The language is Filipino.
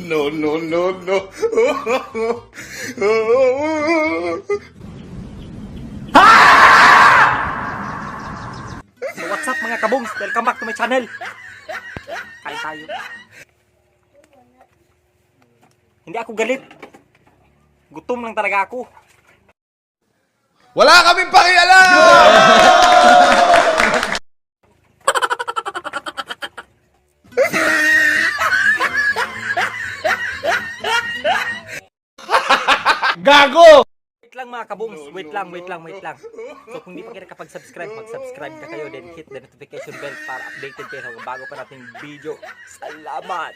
No, no, no, no. So what's up mga kabongs? Welcome back to my channel. Kain tayo. Hindi ako galit. Gutom lang talaga ako. Wala kaming pakialam! Gago! Wait lang mga kabongs. Wait lang. So kung di pa kayo nakapag-subscribe, mag-subscribe na kayo. Then hit the notification bell para updated kayo sa bago pa nating video. Salamat!